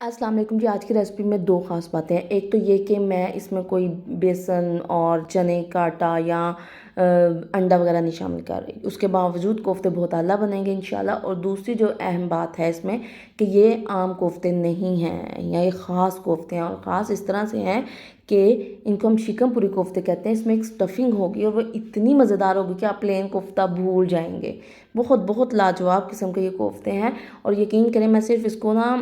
अस्सलाम वालेकुम जी। आज की रेसिपी में दो ख़ास बातें हैं। एक तो ये कि मैं इसमें कोई बेसन और चने का आटा या अंडा वगैरह नहीं शामिल कर रही। उसके बावजूद कोफ्ते बहुत आला बनेंगे इंशाल्लाह। और दूसरी जो अहम बात है इसमें कि ये आम कोफ्ते नहीं हैं, या ये ख़ास कोफ्ते हैं। और ख़ास इस तरह से हैं कि इनको हम शिकम पूरी कोफ्ते कहते हैं। इसमें एक स्टफिंग होगी और वो इतनी मज़ेदार होगी कि आप प्लेन कोफ्ता भूल जाएंगे। बहुत बहुत लाजवाब किस्म के ये कोफ्ते हैं। और यकीन करें, मैं सिर्फ इसको ना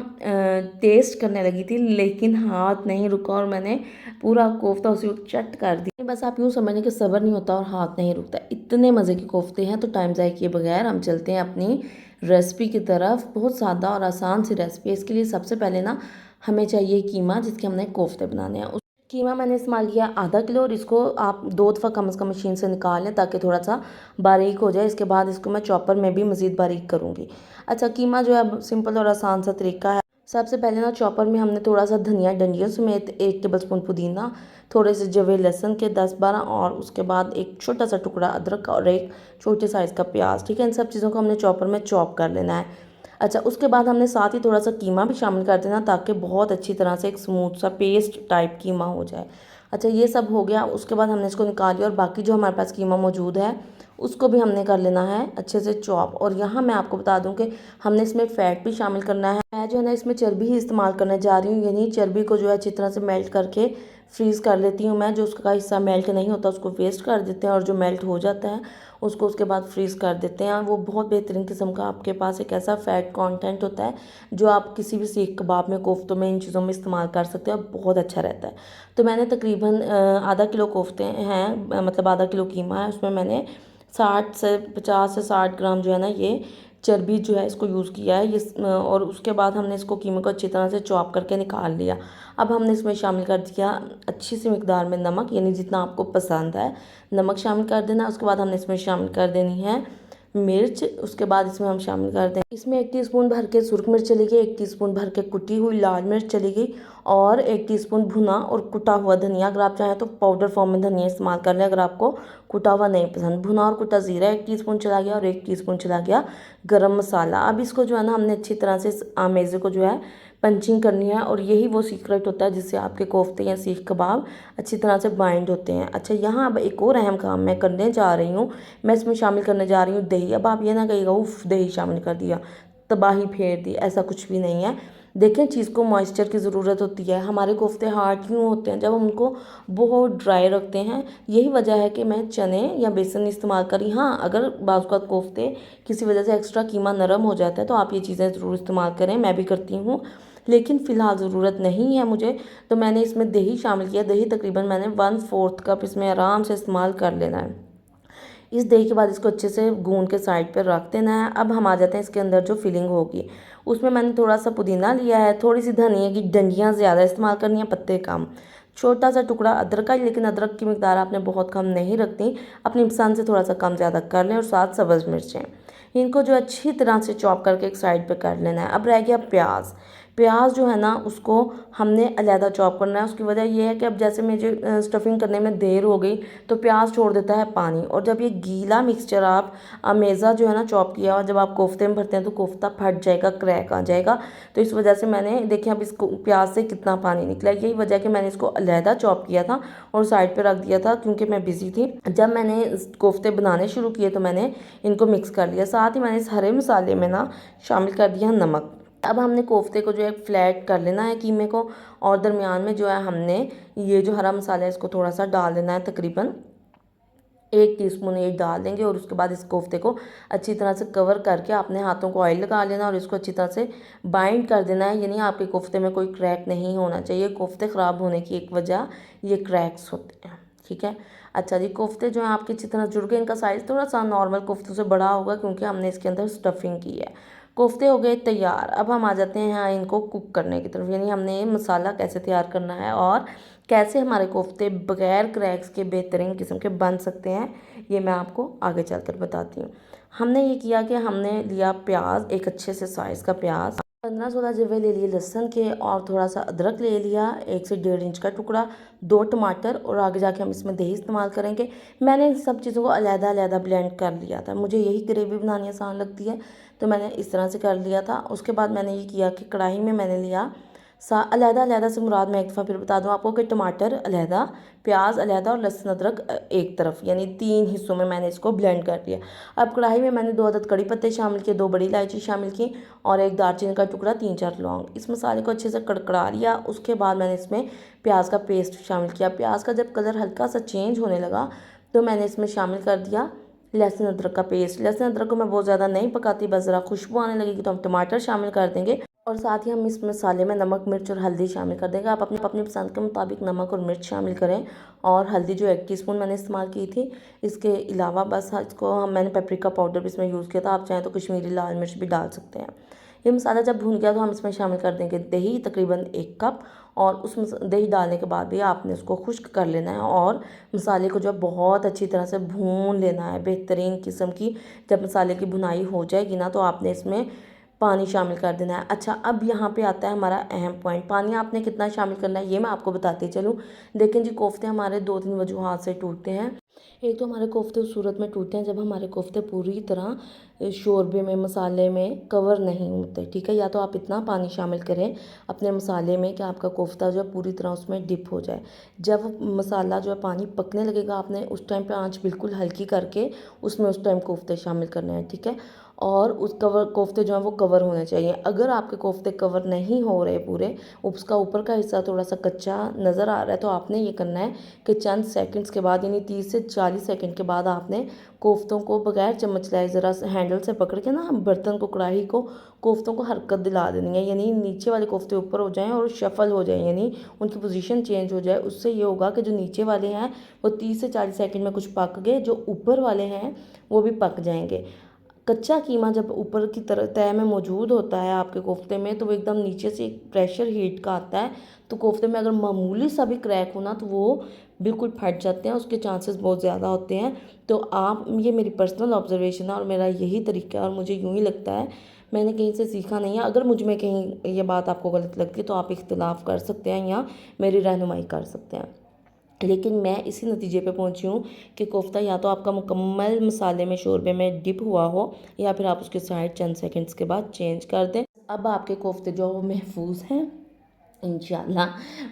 टेस्ट करने लगी थी, लेकिन हाथ नहीं रुका और मैंने पूरा कोफ्ता उसी वक्त चट कर दिया। बस आप यूँ समझें कि सब्र नहीं होता और हाथ नहीं रुकता। इतने मज़े के कोफ्ते हैं। तो टाइम ज़ाया किए बगैर हम चलते हैं अपनी रेसिपी की तरफ। बहुत सादा और आसान सी रेसिपी है। इसके लिए सबसे पहले ना हमें चाहिए कीमा, जिसके हमने कोफ्ते बनाने हैं। उस कीमा मैंने इस्तेमाल किया आधा किलो, और इसको आप 2 दफ़ा कम से कम मशीन से निकाल लें ताकि थोड़ा सा बारीक हो जाए। इसके बाद इसको मैं चॉपर में भी मज़ीद बारीक करूँगी। अच्छा, कीमा जो है सिंपल और आसान सा तरीका है। सबसे पहले ना चॉपर में हमने थोड़ा सा धनिया डंडियों समेत 1 टेबलस्पून पुदीना, थोड़े से जवे लहसुन के 10-12, और उसके बाद एक छोटा सा टुकड़ा अदरक और एक छोटे साइज़ का प्याज। ठीक है, इन सब चीज़ों को हमने चॉपर में चॉप कर लेना है। अच्छा, उसके बाद हमने साथ ही थोड़ा सा कीमा भी शामिल कर देना ताकि बहुत अच्छी तरह से एक स्मूथ सा पेस्ट टाइप कीमा हो जाए। अच्छा, ये सब हो गया। उसके बाद हमने इसको निकाल लिया और बाकी जो हमारे पास कीमा मौजूद है उसको भी हमने कर लेना है अच्छे से चॉप। और यहाँ मैं आपको बता दूं कि हमने इसमें फ़ैट भी शामिल करना है। मैं जो है ना इसमें चर्बी ही इस्तेमाल करने जा रही हूँ, यानी चर्बी को जो है अच्छी तरह से मेल्ट करके फ्रीज़ कर लेती हूँ मैं। जो उसका हिस्सा मेल्ट नहीं होता उसको वेस्ट कर देते हैं, और जो मेल्ट हो जाता है उसको उसके बाद फ्रीज़ कर देते हैं। वो बहुत बेहतरीन किस्म का आपके पास एक ऐसा फ़ैट कंटेंट होता है जो आप किसी भी सीख कबाब में, कोफ्तों में, इन चीज़ों में इस्तेमाल कर सकते हैं और बहुत अच्छा रहता है। तो मैंने तकरीबन आधा किलो कोफ्ते हैं, मतलब आधा किलो कीमा है, उसमें मैंने 50 से 60 ग्राम जो है ना ये चर्बी जो है इसको यूज़ किया है ये। और उसके बाद हमने इसको कीमे को अच्छी तरह से चॉप करके निकाल लिया। अब हमने इसमें शामिल कर दिया अच्छी सी मिकदार में नमक, यानी जितना आपको पसंद है नमक शामिल कर देना। उसके बाद हमने इसमें शामिल कर देनी है मिर्च। उसके बाद इसमें हम शामिल कर दें, इसमें 1 टीस्पून भर के सुरख मिर्च चलेगी, 1 टीस्पून भर के कुटी हुई लाल मिर्च चलेगी, और 1 टीस्पून भुना और कुटा हुआ धनिया। अगर आप चाहें तो पाउडर फॉर्म में धनिया इस्तेमाल कर लें, अगर आपको कुटा हुआ नहीं पसंद। भुना और कुटा ज़ीरा 1 टीस्पून चला गया, और 1 टीस्पून चला गया गरम मसाला। अब इसको जो है ना हमने अच्छी तरह से इस आमेज़े को जो है पंचिंग करनी है, और यही वो सीक्रेट होता है जिससे आपके कोफ्ते या सीख कबाब अच्छी तरह से बाइंड होते हैं। अच्छा, यहाँ अब एक और अहम काम मैं करने जा रही हूँ। मैं इसमें शामिल करने जा रही हूँ दही। अब आप ये ना कहिएगा उफ दही शामिल कर दिया, तबाही फेर दी, ऐसा कुछ भी नहीं है। देखें, चीज़ को मॉइस्चर की ज़रूरत होती है। हमारे कोफ्ते हार्ड क्यों होते हैं? जब हम उनको बहुत ड्राई रखते हैं। यही वजह है कि मैं चने या बेसन इस्तेमाल करी। हाँ, अगर बाज़ औक़ात कोफ्ते किसी वजह से एक्स्ट्रा कीमा नरम हो जाता है तो आप ये चीज़ें ज़रूर इस्तेमाल करें, मैं भी करती हूँ, लेकिन फ़िलहाल ज़रूरत नहीं है मुझे। तो मैंने इसमें दही शामिल किया। दही तकरीबन मैंने 1/4 कप इसमें आराम से इस्तेमाल कर लेना है। इस दही के बाद इसको अच्छे से गूंद के साइड पर रख देना है। अब हम आ जाते हैं इसके अंदर जो फिलिंग होगी। उसमें मैंने थोड़ा सा पुदीना लिया है, थोड़ी सी धनिया की डंडियाँ ज़्यादा इस्तेमाल करनी है, पत्ते कम, छोटा सा टुकड़ा अदरक का, लेकिन अदरक की मिकदार आपने बहुत कम नहीं रखनी, अपनी पसंद से थोड़ा सा कम ज़्यादा कर लें, और 7 सब्ज़ मिर्चें। इनको जो अच्छी तरह से चॉप करके एक साइड पे कर लेना है। अब रह गया प्याज। प्याज जो है ना उसको हमने अलहदा चॉप करना है। उसकी वजह यह है कि अब जैसे मुझे स्टफिंग करने में देर हो गई तो प्याज छोड़ देता है पानी, और जब ये गीला मिक्सचर आप अमेज़ा जो है ना चॉप किया, और जब आप कोफ्ते में भरते हैं तो कोफ्ता फट जाएगा, क्रैक आ जाएगा। तो इस वजह से मैंने देखिए अब इसको प्याज से कितना पानी निकला। यही वजह कि मैंने इसको अलहदा चॉप किया था और साइड पर रख दिया था, क्योंकि मैं बिज़ी थी। जब मैंने कोफ्ते बनाने शुरू किए तो मैंने इनको मिक्स कर लिया। साथ ही मैंने इस हरे मसाले में ना शामिल कर दिया नमक। अब हमने कोफ्ते को जो है फ्लैट कर लेना है कीमे को, और दरमियान में जो है हमने ये जो हरा मसाला है इसको थोड़ा सा डाल देना है, तकरीबन 1 टीस्पून ये डाल देंगे। और उसके बाद इस कोफ्ते को अच्छी तरह से कवर करके अपने हाथों को ऑयल लगा लेना और इसको अच्छी तरह से बाइंड कर देना है। यानी आपके कोफ्ते में कोई क्रैक नहीं होना चाहिए। कोफ्ते ख़राब होने की एक वजह ये क्रैक्स होते हैं। ठीक है। अच्छा जी, कोफ्ते जो हैं आपके अच्छी तरह जुड़ गए। इनका साइज़ थोड़ा सा नॉर्मल कोफ्तों से बड़ा होगा क्योंकि हमने इसके अंदर स्टफिंग की है। कोफ्ते हो गए तैयार। अब हम आ जाते हैं यहाँ इनको कुक करने की तरफ, यानी हमने ये मसाला कैसे तैयार करना है और कैसे हमारे कोफ्ते बगैर क्रैक्स के बेहतरीन किस्म के बन सकते हैं, ये मैं आपको आगे चलकर बताती हूँ। हमने ये किया कि हमने लिया प्याज, एक अच्छे से साइज़ का प्याज, 15-16 जवे ले लिए लहसुन के, और थोड़ा सा अदरक ले लिया, 1 से 1.5 इंच का टुकड़ा, 2 टमाटर, और आगे जाके हम इसमें दही इस्तेमाल करेंगे। मैंने इन सब चीज़ों को अलग-अलग ब्लेंड कर लिया था। मुझे यही ग्रेवी बनानी आसान लगती है तो मैंने इस तरह से कर लिया था। उसके बाद मैंने ये किया कि कढ़ाई में मैंने लिया अलहदा अलहदा से मुराद मैं एक दफ़ा फिर बता दूं आपको कि टमाटर अलहदा, प्याज अलहदा और लहसुन अदरक एक तरफ, यानी 3 हिस्सों में मैंने इसको ब्लेंड कर लिया। अब कढ़ाई में मैंने 2 अदद कड़ी पत्ते शामिल किए, 2 बड़ी इलायची शामिल की और 1 दालचीनी का टुकड़ा, 3-4 लौंग। इस मसाले को अच्छे से कड़कड़ा लिया। उसके बाद मैंने इसमें प्याज का पेस्ट शामिल किया। प्याज का जब कलर हल्का सा चेंज होने लगा तो मैंने इसमें शामिल कर दिया लहसुन अदरक का पेस्ट। लहसुन अदरक को मैं बहुत ज़्यादा नहीं पकाती, बस ज़रा खुशबू आने लगेगी तो हम टमाटर शामिल कर देंगे और साथ ही हम इस मसाले में नमक, मिर्च और हल्दी शामिल कर देंगे। आप अपनी पसंद के मुताबिक नमक और मिर्च शामिल करें और हल्दी जो 1 टीस्पून मैंने इस्तेमाल की थी। इसके अलावा बस इसको मैंने पेपरिका पाउडर भी इसमें यूज़ किया था, आप चाहें तो कश्मीरी लाल मिर्च भी डाल सकते हैं। ये मसाला जब भून गया तो हम इसमें शामिल कर देंगे दही, तकरीबन 1 कप, और उस दही डालने के बाद भी आपने उसको खुश्क कर लेना है और मसाले को जो बहुत अच्छी तरह से भून लेना है, बेहतरीन किस्म की। जब मसाले की भुनाई हो जाएगी ना तो आपने इसमें पानी शामिल कर देना है। अच्छा, अब यहाँ पे आता है हमारा अहम पॉइंट, पानी आपने कितना शामिल करना है ये मैं आपको बताती चलूँ। देखें जी, कोफ्ते हमारे 2-3 वजूहात से टूटते हैं। एक तो हमारे कोफ्ते उस सूरत में टूटते हैं जब हमारे कोफ्ते पूरी तरह शोरबे में, मसाले में कवर नहीं होते, ठीक है। या तो आप इतना पानी शामिल करें अपने मसाले में कि आपका कोफ्ता जो है पूरी तरह उसमें डिप हो जाए। जब मसाला जो है पानी पकने लगेगा, आपने उस टाइम पे आंच बिल्कुल हल्की करके उसमें उस टाइम कोफ्ते शामिल करने हैं, ठीक है। और उस कोफ्ते जो है वो कवर होने चाहिए। अगर आपके कोफ्ते कवर नहीं हो रहे पूरे, उसका ऊपर का हिस्सा थोड़ा सा कच्चा नज़र आ रहा है, तो आपने ये करना है कि चंद सेकंड्स के बाद, यानी 30 से 40 सेकंड के बाद आपने कोफ्तों को बगैर चम्मच लाए ज़रा हैंडल से पकड़ के ना बर्तन को, कढ़ाई को, कोफ्तों को हरकत दिला देनी है, यानी नीचे वाले कोफ्ते ऊपर हो जाएं और शफल हो जाएं, यानी उनकी पोजीशन चेंज हो जाए। उससे ये होगा कि जो नीचे वाले हैं वो 30 से 40 सेकंड में कुछ पक गए, जो ऊपर वाले हैं वो भी पक जाएंगे। कच्चा कीमा जब ऊपर की तरह तह में मौजूद होता है आपके कोफ्ते में, तो वो एकदम नीचे से एक प्रेशर हीट का आता है, तो कोफ्ते में अगर मामूली सा भी क्रैक हो ना तो वो बिल्कुल फट जाते हैं, उसके चांसेस बहुत ज़्यादा होते हैं। तो आप, ये मेरी पर्सनल ऑब्जर्वेशन है और मेरा यही तरीका है और मुझे यूँ ही लगता है, मैंने कहीं से सीखा नहीं है। अगर मुझ में कहीं ये बात आपको गलत लगती है तो आप इख्तिलाफ़ कर सकते हैं या मेरी रहनुमाई कर सकते हैं। लेकिन मैं इसी नतीजे पे पहुंची हूँ कि कोफ्ता या तो आपका मुकम्मल मसाले में, शोरबे में डिप हुआ हो, या फिर आप उसके साइड चंद सेकंड्स के बाद चेंज कर दें। अब आपके कोफ्ते जो वो महफूज हैं इंशाल्लाह,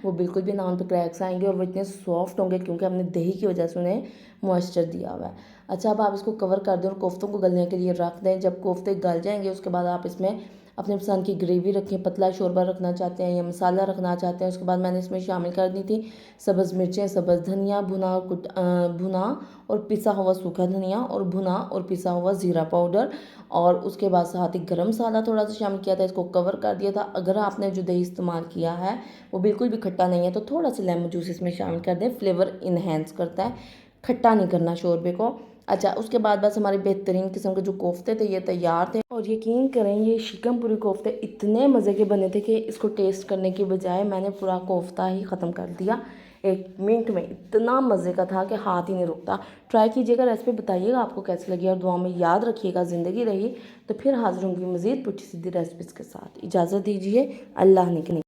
वो बिल्कुल भी ना उन पे क्रैक्स आएंगे और वो इतने सॉफ्ट होंगे क्योंकि हमने दही की वजह से उन्हें मॉइस्चर दिया हुआ है। अच्छा, अब आप इसको कवर कर दें और कोफ्तों को गलने के लिए रख दें। जब कोफ्ते गल जाएंगे उसके बाद आप इसमें अपने पसंद की ग्रेवी रखें, पतला शोरबा रखना चाहते हैं या मसाला रखना चाहते हैं। उसके बाद मैंने इसमें शामिल कर दी थी सब्ज़ मिर्चें, सब्ज़ धनिया, भुना और पिसा हुआ सूखा धनिया, और भुना और पिसा हुआ ज़ीरा पाउडर, और उसके बाद साथ ही गरम मसाला थोड़ा सा शामिल किया था, इसको कवर कर दिया था। अगर आपने जो दही इस्तेमाल किया है वो बिल्कुल भी खट्टा नहीं है तो थोड़ा सा लेमन जूस इसमें शामिल कर दें, फ्लेवर इन्हेंस करता है, खट्टा नहीं करना शोरबे को। अच्छा, उसके बाद बस हमारे बेहतरीन किस्म के जो कोफ्ते थे ये तैयार थे, और यकीन करें ये शिकमपुरी कोफ्ते इतने मज़े के बने थे कि इसको टेस्ट करने की बजाय मैंने पूरा कोफ्ता ही ख़त्म कर दिया 1 मिनट में। इतना मज़े का था कि हाथ ही नहीं रुकता। ट्राई कीजिएगा, रेसिपी बताइएगा आपको कैसी लगी और दुआ में याद रखिएगा। ज़िंदगी रही तो फिर हाजिर होंगी मज़ीद पुठी सीधी रेसिपीज़ के साथ। इजाज़त दीजिए, अल्लाह ने।